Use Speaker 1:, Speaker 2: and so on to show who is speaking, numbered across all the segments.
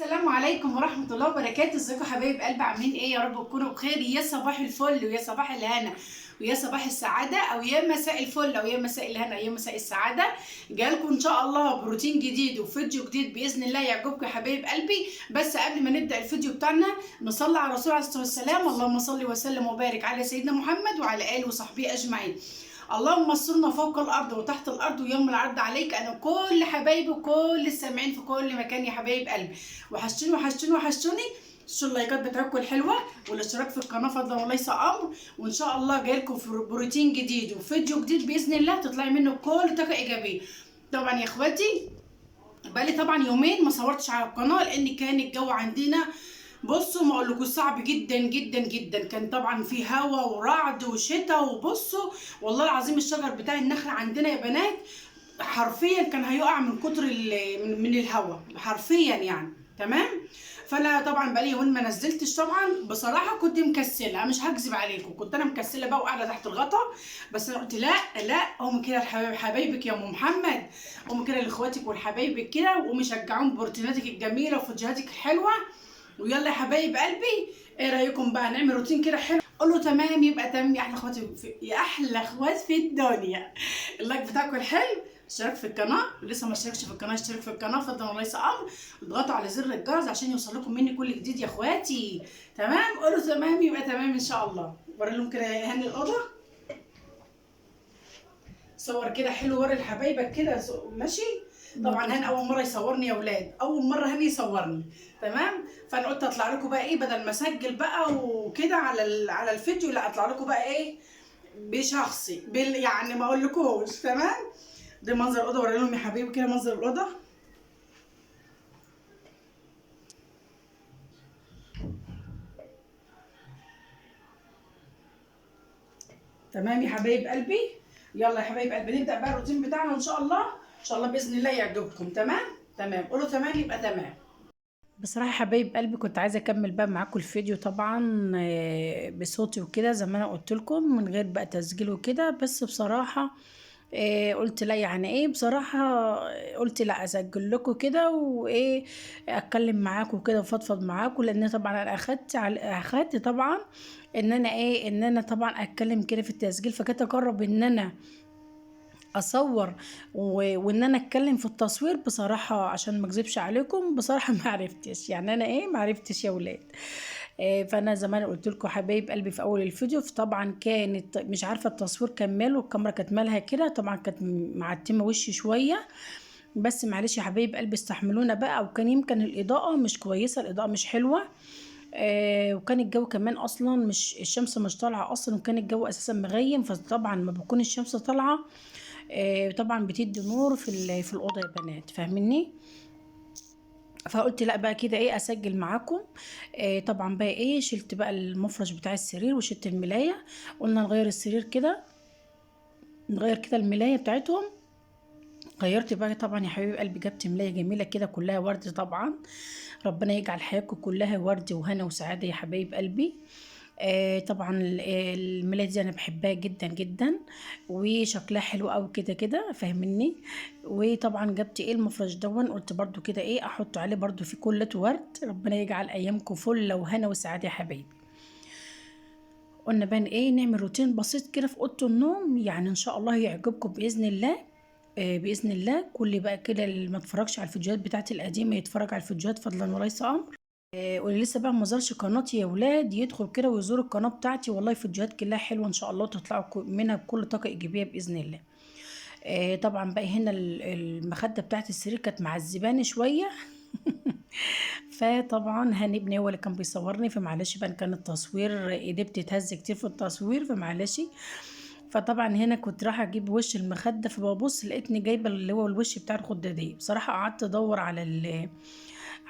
Speaker 1: السلام عليكم ورحمة الله وبركاته. ازيكم حبايب قلب؟ عاملين ايه؟ يا رب تكونوا بخير. يا صباح الفل ويا صباح الهنا ويا صباح السعادة، او يا مساء الفل او يا مساء الهنا او يا مساء السعادة. جايلكم ان شاء الله بروتين جديد وفيديو جديد باذن الله يعجبكم يا حبايب قلبي. بس قبل ما نبدأ الفيديو بتاعنا نصلي على الرسول عليه الصلاة والسلام. اللهم صل وسلم وبارك على سيدنا محمد وعلى آله وصحبه أجمعين. اللهم استرنا فوق الارض وتحت الارض ويوم العرض عليك انا كل حبايبي وكل السامعين في كل مكان يا حبايب قلبي. وحشتوني وحشتوني وحشتوني. شو اللايكات بتاعتكم الحلوه والاشتراك في القناه فضلا وليس امر. وان شاء الله جايلكم في بروتين جديد وفيديو جديد باذن الله تطلعي منه كل طاقه ايجابيه. طبعا يا اخواتي بقالي طبعا يومين ما صورتش على القناه لان كان الجو عندنا، بصوا ما اقولكوش، صعب جدا جدا جدا. كان طبعا في هوا ورعد وشتاء، وبصوا والله العظيم الشجر بتاع النخل عندنا يا بنات حرفيا كان هيقع من كتر من الهوا حرفيا يعني. تمام. فانا طبعا بقالي يومين ما نزلتش. طبعا بصراحه كنت مكسله، مش هكذب عليكم، كنت انا مكسله بقى وقاعده تحت الغطا. بس انا قلت لا لا، قومي كده حبايبك يا ام محمد، قومي كده لاخواتك ولحبايبك كده ومشجعون بروتيناتك الجميله وفيديوهاتك الحلوه. ويلا يا حبايب قلبي، ايه رايكم بقى نعمل روتين كده حلو؟ قول له تمام يبقى تمام يا احلى اخواتي يا احلى اخوات في الدنيا. اللايك بتاعكم الحلو، اشتراك في القناه، لسه ما اشتركش في القناه اشترك في القناه فضلا وليس امر. اضغطوا على زر الجرس عشان يوصل لكم مني كل جديد يا اخواتي. تمام؟ قولوا تمام يبقى تمام ان شاء الله. وري لهم كده يا هاني الاوضه، صور كده حلو وري لحبايبك كده ماشي. طبعا هاني اول مره يصورني يا اولاد، اول مره هاني يصورني. تمام. فانا قلت اطلع لكم بقى ايه، بدل ما اسجل بقى وكده على الفيديو، لا اطلع لكم بقى ايه بشخصي يعني ما اقولكوش. تمام. ده منظر الاوضه، وري لهم يا حبايبي كده منظر الاوضه. تمام يا حبايب قلبي. يلا يا حبايب قلبي نبدا بقى الروتين بتاعنا ان شاء الله، ان شاء الله باذن الله يعجبكم. تمام. تمام، قولوا تمام يبقى تمام. بصراحة حبايب قلبي كنت عايزة أكمل بقى معاكم الفيديو طبعا بصوتي وكده زي ما أنا قلت لكم من غير بقى تسجيل وكده. بس بصراحة قلت لا، يعني ايه بصراحة، قلت لا أسجل لكم كده وإيه أتكلم معاكم كده وفضفض معاكم، لأن طبعا أنا أخدت طبعا إن أنا طبعا أتكلم كده في التسجيل، فكنت أقرب إن أنا اصور وان انا اتكلم في التصوير. بصراحه عشان ما اكذبش عليكم بصراحه ما عرفتش، يعني انا ايه ما عرفتش يا ولاد. فانا زمان قلت لكم حبايب قلبي في اول الفيديو، فطبعا كانت مش عارفه التصوير كان ماله، والكاميرا كانت مالها كده، طبعا كانت معتمه وشي شويه. بس معلش يا حبايب قلبي استحملونا بقى. وكان يمكن الاضاءه مش كويسه، الاضاءه مش حلوه. وكان الجو كمان اصلا مش الشمس مش طالعه اصلا، وكان الجو اساسا مغيم، فطبعا ما بتكون الشمس طالعه طبعا بتدي نور في الاوضه يا بنات، فاهميني؟ فقلت لا بقى كده ايه اسجل معاكم. طبعا بقى ايه شلت بقى المفرش بتاع السرير وشلت الملايه. قلنا نغير السرير كده، نغير كده الملايه بتاعتهم. غيرت بقى طبعا يا حبيبي قلبي، جبت ملايه جميله كده كلها ورد طبعا. ربنا يجعل حياتكم كلها ورد وهنا وسعاده يا حبايب قلبي. طبعا الملاية دي انا بحبها جدا جدا، وشكلها حلو قوي كده كده فاهمني. وطبعا جبت ايه المفرش دون، قلت برضو كده ايه احط عليه برضو في كلة ورد. ربنا يجعل ايامكم فل وهنا وسعادة يا حبايبي. قلنا بقى ايه نعمل روتين بسيط كده في اوضه النوم، يعني ان شاء الله يعجبكم باذن الله. باذن الله كل بقى كده اللي ما اتفرجش على الفيديوهات بتاعتي القديمه يتفرج على الفيديوهات فضلا وليس امر. واللي لسه بقى ما زارش قناتي يا ولاد يدخل كده ويزور القناه بتاعتي، والله فيديوهات كلها حلوه ان شاء الله تطلعوا منها بكل طاقه ايجابيه باذن الله. طبعا بقى هنا المخده بتاعت السرير كانت معذباني شويه. فطبعا هاني ابني هو اللي كان بيصورني، فمعلش بقى كان التصوير ايديه بتتهز كتير في التصوير فمعلش. فطبعا هنا كنت رايحه اجيب وش المخده، فببص لقيتني جايبه اللي هو الوش بتاع الخده دي. بصراحه قعدت ادور على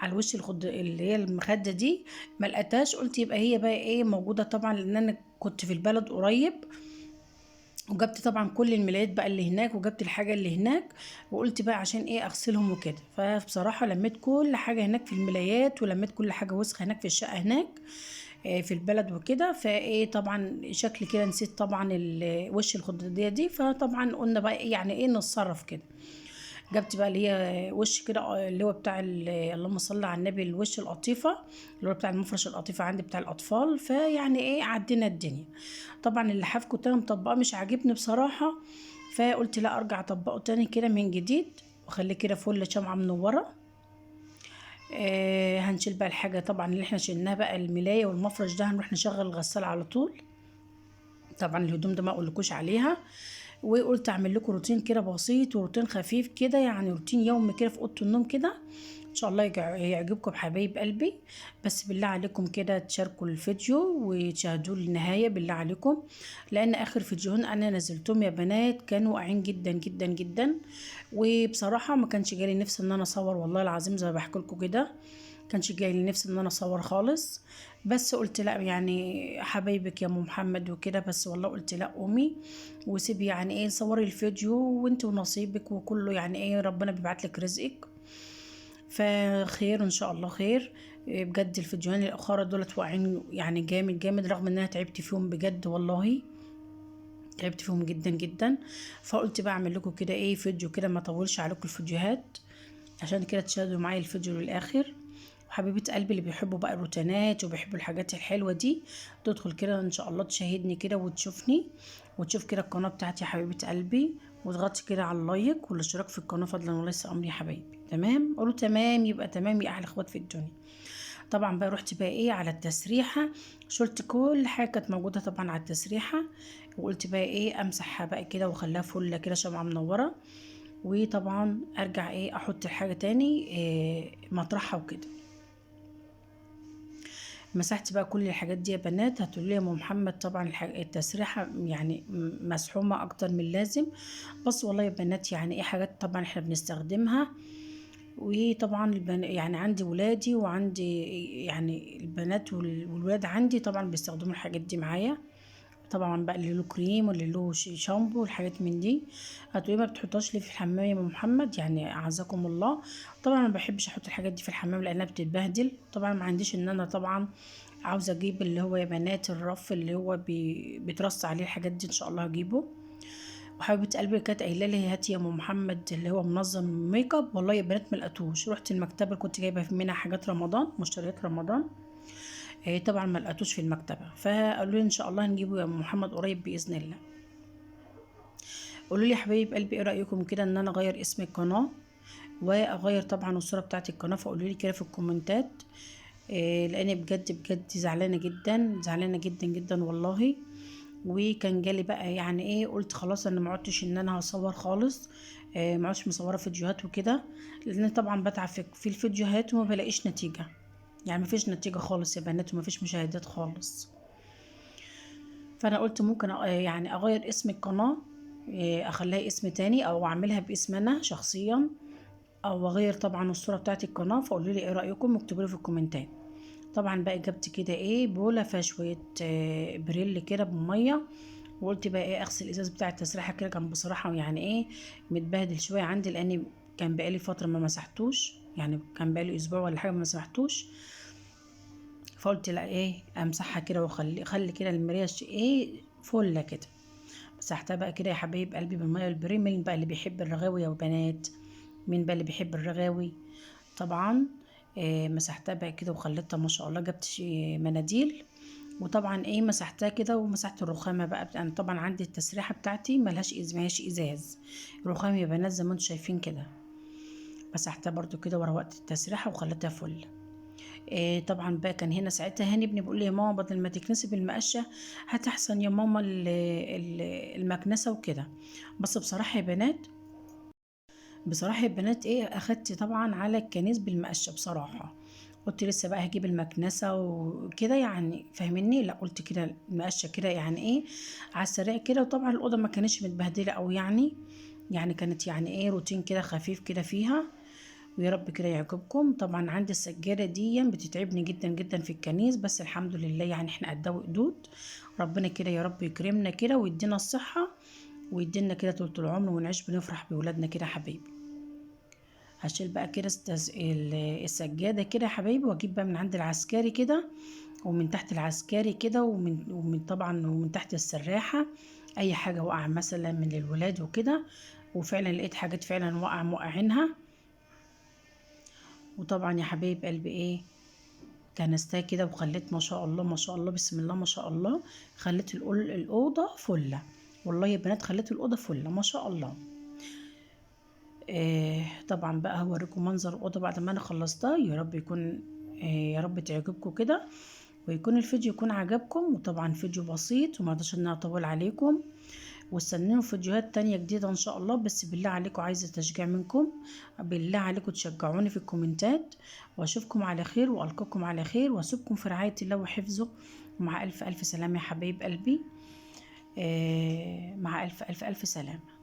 Speaker 1: الوش اللي هي المخده دي، ما لقيتهاش. قلت يبقى هي بقى ايه موجوده طبعا، لان انا كنت في البلد قريب، وجبت طبعا كل الملايات بقى اللي هناك وجبت الحاجه اللي هناك. وقلت بقى عشان ايه اغسلهم وكده. فبصراحه لميت كل حاجه هناك في الملايات، ولميت كل حاجه وسخه هناك في الشقه هناك في البلد وكده. فايه طبعا شكلي كده نسيت طبعا وش الخضريه دي. فطبعا قلنا بقى إيه يعني ايه نتصرف كده. جبت بقى اللي هي وش كده اللي هو بتاع اللهم صل على النبي، الوش القطيفه اللي هو بتاع المفرش القطيفه عندي بتاع الاطفال. فيعني ايه عدينا الدنيا. طبعا اللحاف كنت انا مطبقاه مش عاجبني بصراحه، فقلت لا ارجع اطبقه تاني كده من جديد واخليه كده فل شمعه منوره. هنشيل بقى الحاجه طبعا اللي احنا شلناها بقى، الملايه والمفرش ده هنروح نشغل الغسالة على طول. طبعا الهدوم ده ما اقولكوش عليها. وقلت اعمل لكم روتين كده بسيط وروتين خفيف كده، يعني روتين يومي كده في اوضه النوم كده، ان شاء الله يعجبكم حبايب قلبي. بس بالله عليكم كده تشاركوا الفيديو وتشاهدوه للنهايه بالله عليكم، لان اخر فيديوهين انا نزلتهم يا بنات كانوا واقعين جدا جدا جدا. وبصراحه ما كانش جالي نفسي ان انا اصور، والله العظيم زي ما بحكي لكم كده كانش جاي لي نفسي ان انا اصور خالص. بس قلت لا يعني حبايبك يا ام محمد وكده، بس والله قلت لا قومي وسيبي يعني ايه صوري الفيديو وانت ونصيبك وكله، يعني ايه ربنا بيبعت لك رزقك. فخير ان شاء الله خير. بجد الفيديوهين الاخرى دولت واقعين يعني جامد جامد، رغم ان انا تعبت فيهم بجد والله تعبت فيهم جدا جدا. فقلت بقى اعمل لكم كده ايه فيديو كده ما اطولش عليكم الفيديوهات، عشان كده تشاهدوا معايا الفيديو للاخر. وحبيبه قلبي اللي بيحبوا بقى الروتينات وبيحبوا الحاجات الحلوه دي تدخل كده ان شاء الله تشاهدني كده وتشوفني وتشوف كده القناه بتاعتي يا حبيبه قلبي، وتغطي كده على اللايك والاشتراك في القناه فضلا وليس امر يا حبايبي. تمام قولوا تمام، يبقى تمام يا احلى اخوات في الدنيا. طبعا بقى رحت بقى ايه على التسريحه، شلت كل حاجه كانت موجوده طبعا على التسريحه، وقلت بقى ايه امسحها بقى كده واخليها فله كده شمعه منوره. وطبعا ارجع ايه احط الحاجه تاني إيه مطرحها وكده. مسحت بقى كل الحاجات دي يا بنات. هتقولوا لي يا ام محمد طبعا التسريحه يعني مسحومه اكتر من اللازم، بس والله يا بنات يعني ايه حاجات طبعا احنا بنستخدمها. وطبعا يعني عندي ولادي وعندي يعني البنات والولاد عندي طبعا بيستخدموا الحاجات دي معايا. طبعا بقى اللي له كريم واللي له شامبو والحاجات من دي. هتقولي ما بتحطهاش ليه في الحمام يا ام محمد؟ يعني اعزكم الله. طبعا انا ما بحبش احط الحاجات دي في الحمام لانها بتتبهدل. طبعا ما عنديش ان انا طبعا عاوزه اجيب اللي هو يا بنات الرف اللي هو بيترص عليه الحاجات دي، ان شاء الله هجيبه. وحبيبه قلبي كانت قايله لي هاتي يا ام محمد اللي هو منظم ميك اب، والله يا بنات ما لقيتوش. رحت المكتبه اللي كنت جايبه منها حاجات رمضان مشتريات رمضان، طبعا ما لقيتوش في المكتبه. فقالوا لي ان شاء الله هنجيبه يا ام محمد قريب باذن الله. قولوا لي يا حبايب قلبي ايه رايكم كده ان انا اغير اسم القناه واغير طبعا الصوره بتاعت القناه؟ فقولوا لي كده في الكومنتات. لاني بجد بجد زعلانه جدا زعلانه جدا جدا والله. وكان جالي بقى يعني ايه قلت خلاص انا ما عدتش ان انا هصور خالص، ما عدتش مصوره فيديوهات وكده، لان طبعا بتعب في الفيديوهات وما بلاقيش نتيجه. يعني ما فيش نتيجه خالص يا بنات وما فيش مشاهدات خالص. فانا قلت ممكن يعني اغير اسم القناه، اخليها اسم تاني او اعملها باسم انا شخصيا، او اغير طبعا الصوره بتاعت القناه. فقولوا لي ايه رايكم واكتبوا لي في الكومنتات. طبعا بقى جبت كده ايه بوله فيها شويه بريل كده بميه، وقلت بقى ايه اغسل الازاز بتاع التسريحه كده. كان بصراحه يعني ايه متبهدل شويه عندي لاني كان بقالي فتره ما مسحتوش، يعني كان بقالي اسبوع ولا حاجه ما مسحتوش. فقلت لا ايه امسحها كده خلي كده المرايه ايه فله كده. مسحتها بقى كده يا حبايب قلبي بالميه والبريم. مين بقى اللي بيحب الرغاوي يا بنات؟ مين بقى اللي بيحب الرغاوي؟ طبعا مسحتها بقى كده وخليتها ما شاء الله. جبت مناديل وطبعا ايه مسحتها كده ومسحت الرخامه بقى. انا طبعا عندي التسريحه بتاعتي ملهاش ازاز، رخام يا بنات زي ما انتم شايفين كده. مسحتها برضو كده وروقت التسريحه وخليتها فل. طبعا بقى كان هنا ساعتها هاني ابني بيقول لي يا ماما بدل ما تكنسي بالمقشه هات احسن يا ماما المكنسه وكده. بس بصراحه يا بنات ايه اخدت طبعا على الكنيس بالمقشه بصراحه. قلت لسه بقى هجيب المكنسه وكده يعني فاهميني، لا قلت كده المقشه كده يعني ايه على السريع كده. وطبعا الاوضه ما كانتش متبهدله او يعني كانت يعني ايه روتين كده خفيف كده فيها. ويا رب كده يعجبكم. طبعا عندي السجاده دي بتتعبني جدا جدا في الكنيس، بس الحمد لله يعني احنا قدها وقدود. ربنا كده يا رب يكرمنا كده ويدينا الصحه ويدينا كده طول العمر ونعيش بنفرح بولادنا كده يا حبيبي. هشيل بقى كده السجاده كده يا حبايبي واجيب بقى من عند العسكري كده ومن تحت العسكري كده ومن طبعا ومن تحت السراحه اي حاجه وقع مثلا من الولاد وكده. وفعلا لقيت حاجات فعلا موقعينها. وطبعا يا حبايب قلبي ايه، كنستها كده وخليت ما شاء الله ما شاء الله بسم الله ما شاء الله، خليت الأوضة فلة. والله يا بنات خليت الأوضة فلة ما شاء الله. طبعا بقى هوريكم منظر الأوضة بعد ما أنا خلصتها. يا رب يكون يا رب تعجبكم كده، ويكون الفيديو يكون عجبكم. وطبعا فيديو بسيط وما رضاش ان انا اطول عليكم، واستنوا فيديوهات تانية جديدة ان شاء الله. بس بالله عليكم عايزة تشجيع منكم، بالله عليكم تشجعوني في الكومنتات. واشوفكم على خير والقاكم على خير، واسيبكم في رعاية الله وحفظه. مع الف الف سلامة يا حبايب قلبي. مع الف الف الف سلامة.